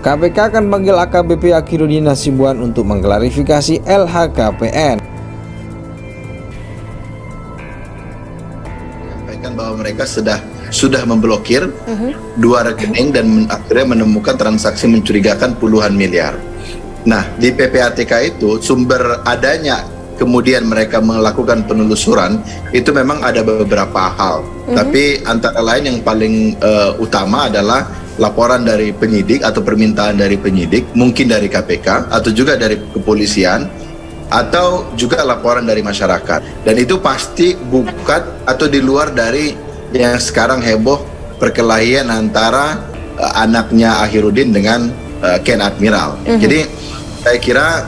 KPK akan panggil AKBP Akhirudin Hasibuan untuk mengklarifikasi LHKPN. Menyampaikan bahwa mereka sudah memblokir dua rekening dan akhirnya menemukan transaksi mencurigakan puluhan miliar. Nah, di PPATK itu sumber adanya kemudian mereka melakukan penelusuran itu memang ada beberapa hal. Tapi antara lain yang paling utama adalah laporan dari penyidik atau permintaan dari penyidik, mungkin dari KPK atau juga dari kepolisian, atau juga laporan dari masyarakat. Dan itu pasti bukan atau di luar dari yang sekarang heboh perkelahian antara anaknya Akhirudin dengan Ken Admiral. Jadi saya kira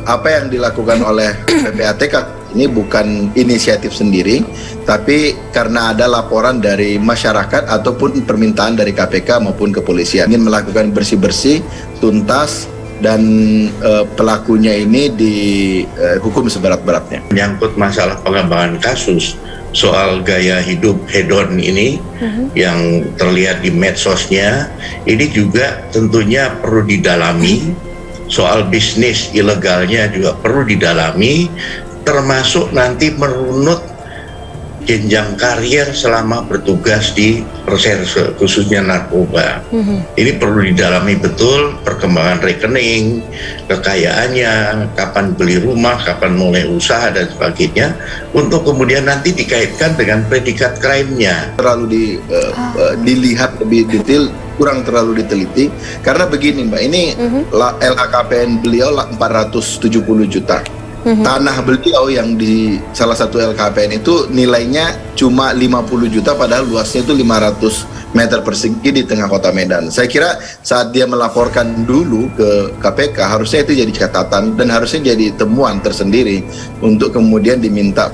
apa yang dilakukan oleh PPATK ini bukan inisiatif sendiri, tapi karena ada laporan dari masyarakat ataupun permintaan dari KPK maupun kepolisian ingin melakukan bersih-bersih, tuntas, dan pelakunya ini dihukum seberat-beratnya. Menyangkut masalah pengembangan kasus soal gaya hidup hedon ini yang terlihat di medsosnya, ini juga tentunya perlu didalami. Soal bisnis ilegalnya juga perlu didalami, termasuk nanti merunut jenjang karir selama bertugas di reserse khususnya narkoba. Ini perlu didalami betul, perkembangan rekening, kekayaannya, kapan beli rumah, kapan mulai usaha dan sebagainya, untuk kemudian nanti dikaitkan dengan predikat crime-nya. Terlalu dilihat lebih detail, kurang terlalu diteliti, karena begini Mbak, ini LHKPN beliau 470 juta. Tanah beliau yang di salah satu LKPN itu nilainya cuma 50 juta, padahal luasnya itu 500 meter persegi di tengah kota Medan. Saya kira saat dia melaporkan dulu ke KPK, harusnya itu jadi catatan dan harusnya jadi temuan tersendiri untuk kemudian diminta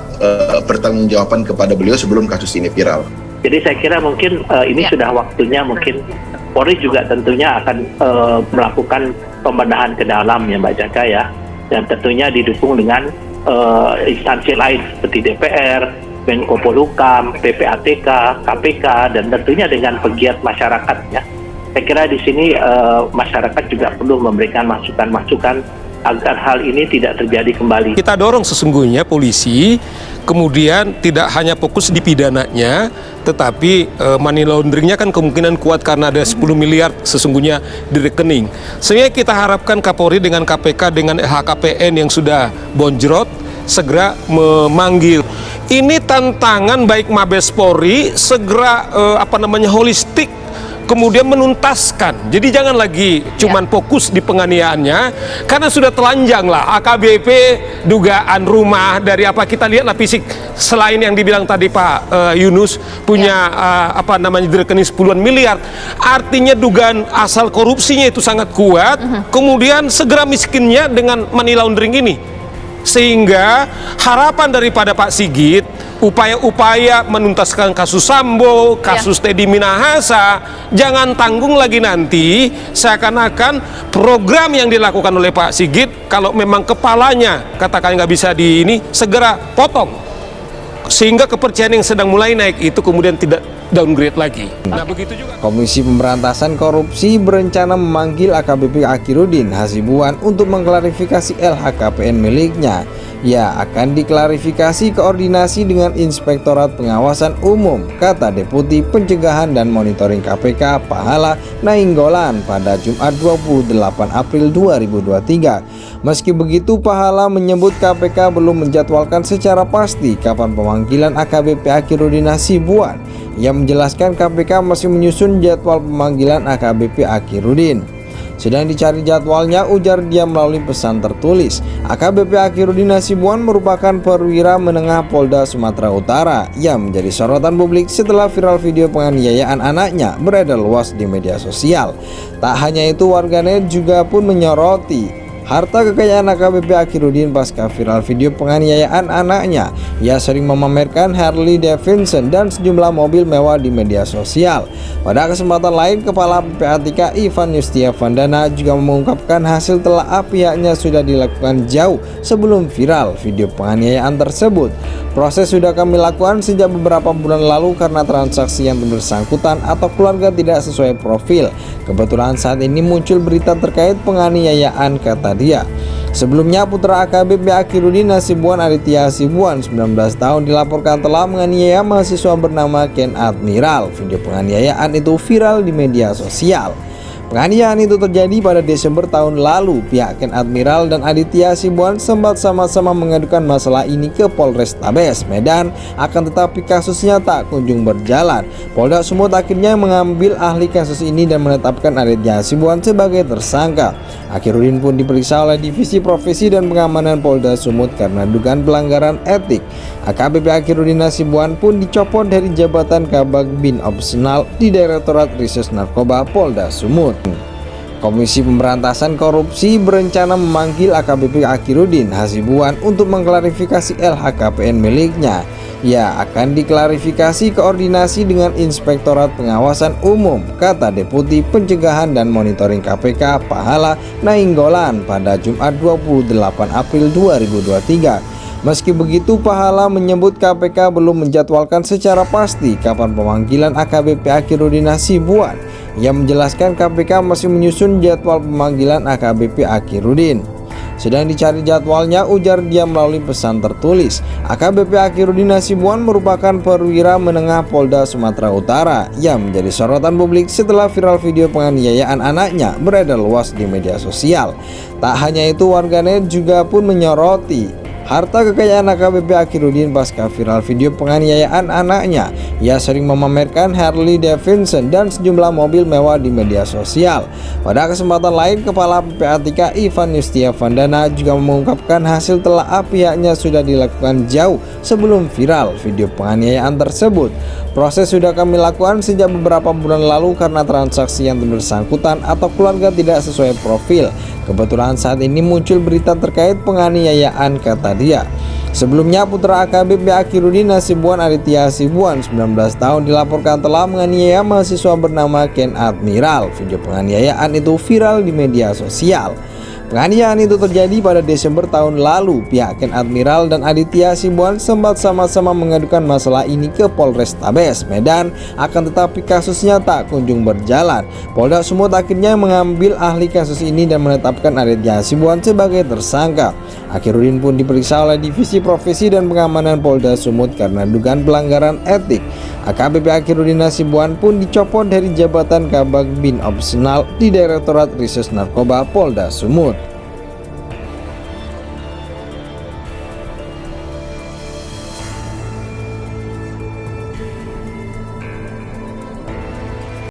pertanggungjawaban kepada beliau sebelum kasus ini viral. Jadi saya kira mungkin ini sudah waktunya, mungkin Polri juga tentunya akan melakukan pembenahan ke dalam ya Mbak Jaka ya, dan tentunya didukung dengan instansi lain seperti DPR, Menko Polhukam, PPATK, KPK, dan tentunya dengan pegiat masyarakat ya. Saya kira di sini masyarakat juga perlu memberikan masukan-masukan agar hal ini tidak terjadi kembali. Kita dorong sesungguhnya polisi kemudian tidak hanya fokus di pidananya, tetapi money launderingnya kan kemungkinan kuat karena ada 10 miliar sesungguhnya di rekening. Sehingga kita harapkan Kapolri dengan KPK dengan LHKPN yang sudah bonjrot segera memanggil. Ini tantangan baik Mabes Polri segera holistik, kemudian menuntaskan. Jadi jangan lagi cuman fokus di penganiayaannya, karena sudah telanjang lah AKBP dugaan rumah dari apa kita lihat lah fisik, selain yang dibilang tadi Pak Yunus punya di rekening puluhan miliar, artinya dugaan asal korupsinya itu sangat kuat. Kemudian segera miskinnya dengan money laundering ini, sehingga harapan daripada Pak Sigit upaya-upaya menuntaskan kasus Sambo, kasus Teddy Minahasa, jangan tanggung lagi nanti seakan-akan program yang dilakukan oleh Pak Sigit, kalau memang kepalanya katakan nggak bisa segera potong, sehingga kepercayaan yang sedang mulai naik itu kemudian tidak downgrade lagi. Nah, begitu juga Komisi Pemberantasan Korupsi berencana memanggil AKBP Akhirudin Hasibuan untuk mengklarifikasi LHKPN miliknya. Ya, akan diklarifikasi koordinasi dengan Inspektorat Pengawasan Umum, kata Deputi Pencegahan dan Monitoring KPK Pahala Nainggolan pada Jumat 28 April 2023. Meski begitu, Pahala menyebut KPK belum menjadwalkan secara pasti kapan pemanggilan AKBP Akhirudin Hasibuan. Ia menjelaskan KPK masih menyusun jadwal pemanggilan AKBP Akhirudin. Sedang dicari jadwalnya, ujar dia melalui pesan tertulis. AKBP Akhirudin Hasibuan merupakan perwira menengah Polda Sumatera Utara yang menjadi sorotan publik setelah viral video penganiayaan anaknya beredar luas di media sosial. Tak hanya itu, warganet juga pun menyoroti Harta kekayaan AKBP Akirudin pasca viral video penganiayaan anaknya. Ia sering memamerkan Harley Davidson dan sejumlah mobil mewah di media sosial. Pada kesempatan lain, Kepala PPATK Ivan Yustiavandana juga mengungkapkan hasil telaah pihaknya sudah dilakukan jauh sebelum viral video penganiayaan tersebut. Proses sudah kami lakukan sejak beberapa bulan lalu karena transaksi yang bersangkutan atau keluarga tidak sesuai profil. Kebetulan saat ini muncul berita terkait penganiayaan, kata dia. Sebelumnya putra AKBP Akirudin Hasibuan Aditya Hasibuan 19 tahun dilaporkan telah menganiaya mahasiswa bernama Ken Admiral. Video penganiayaan itu viral di media sosial. Penganiayaan itu terjadi pada Desember tahun lalu. Pihak Ken Admiral dan Aditya Hasibuan sempat sama-sama mengadukan masalah ini ke Polrestabes Medan, akan tetapi kasusnya tak kunjung berjalan. Polda Sumut akhirnya mengambil ahli kasus ini dan menetapkan Aditya Hasibuan sebagai tersangka. Akirudin pun diperiksa oleh Divisi Profesi dan Pengamanan Polda Sumut karena dugaan pelanggaran etik. AKBP Akirudin Hasibuan pun dicopot dari jabatan Kabag Bin Opsional di Direktorat Rises Narkoba Polda Sumut. Komisi Pemberantasan Korupsi berencana memanggil AKBP Akirudin Hasibuan untuk mengklarifikasi LHKPN miliknya. Ia akan diklarifikasi koordinasi dengan Inspektorat Pengawasan Umum, kata Deputi Pencegahan dan Monitoring KPK Pahala Nainggolan pada Jumat 28 April 2023. Meski begitu, Pahala menyebut KPK belum menjadwalkan secara pasti kapan pemanggilan AKBP Akirudin Hasibuan. Ia menjelaskan KPK masih menyusun jadwal pemanggilan AKBP Akirudin. Sedang dicari jadwalnya, ujar dia melalui pesan tertulis. AKBP Akirudin Hasibuan merupakan perwira menengah Polda Sumatera Utara. Ia menjadi sorotan publik setelah viral video penganiayaan anaknya beredar luas di media sosial. Tak hanya itu, warganet juga pun menyoroti harta kekayaan AKBP Akirudin pasca viral video penganiayaan anaknya. Ia sering memamerkan Harley Davidson dan sejumlah mobil mewah di media sosial. Pada kesempatan lain, Kepala PPATK Ivan Yustiavandana juga mengungkapkan hasil telaah pihaknya sudah dilakukan jauh sebelum viral video penganiayaan tersebut. Proses sudah kami lakukan sejak beberapa bulan lalu karena transaksi yang bersangkutan atau keluarga tidak sesuai profil. Kebetulan saat ini muncul berita terkait penganiayaan, kata dia. Sebelumnya putra AKBP Akirudin Hasibuan Aditya Hasibuan 19 tahun dilaporkan telah menganiaya mahasiswa bernama Ken Admiral. Video penganiayaan itu viral di media sosial. Penganiayaan itu terjadi pada Desember tahun lalu. Pihak Ken Admiral dan Aditya Hasibuan sempat sama-sama mengadukan masalah ini ke Polrestabes Medan, akan tetapi kasusnya tak kunjung berjalan. Polda Sumut akhirnya mengambil ahli kasus ini dan menetapkan Aditya Hasibuan sebagai tersangka. Akirudin pun diperiksa oleh Divisi Profesi dan Pengamanan Polda Sumut karena dugaan pelanggaran etik. AKBP Akirudin Hasibuan pun dicopot dari jabatan Kabag Bin Opsional di Direktorat Rises Narkoba Polda Sumut.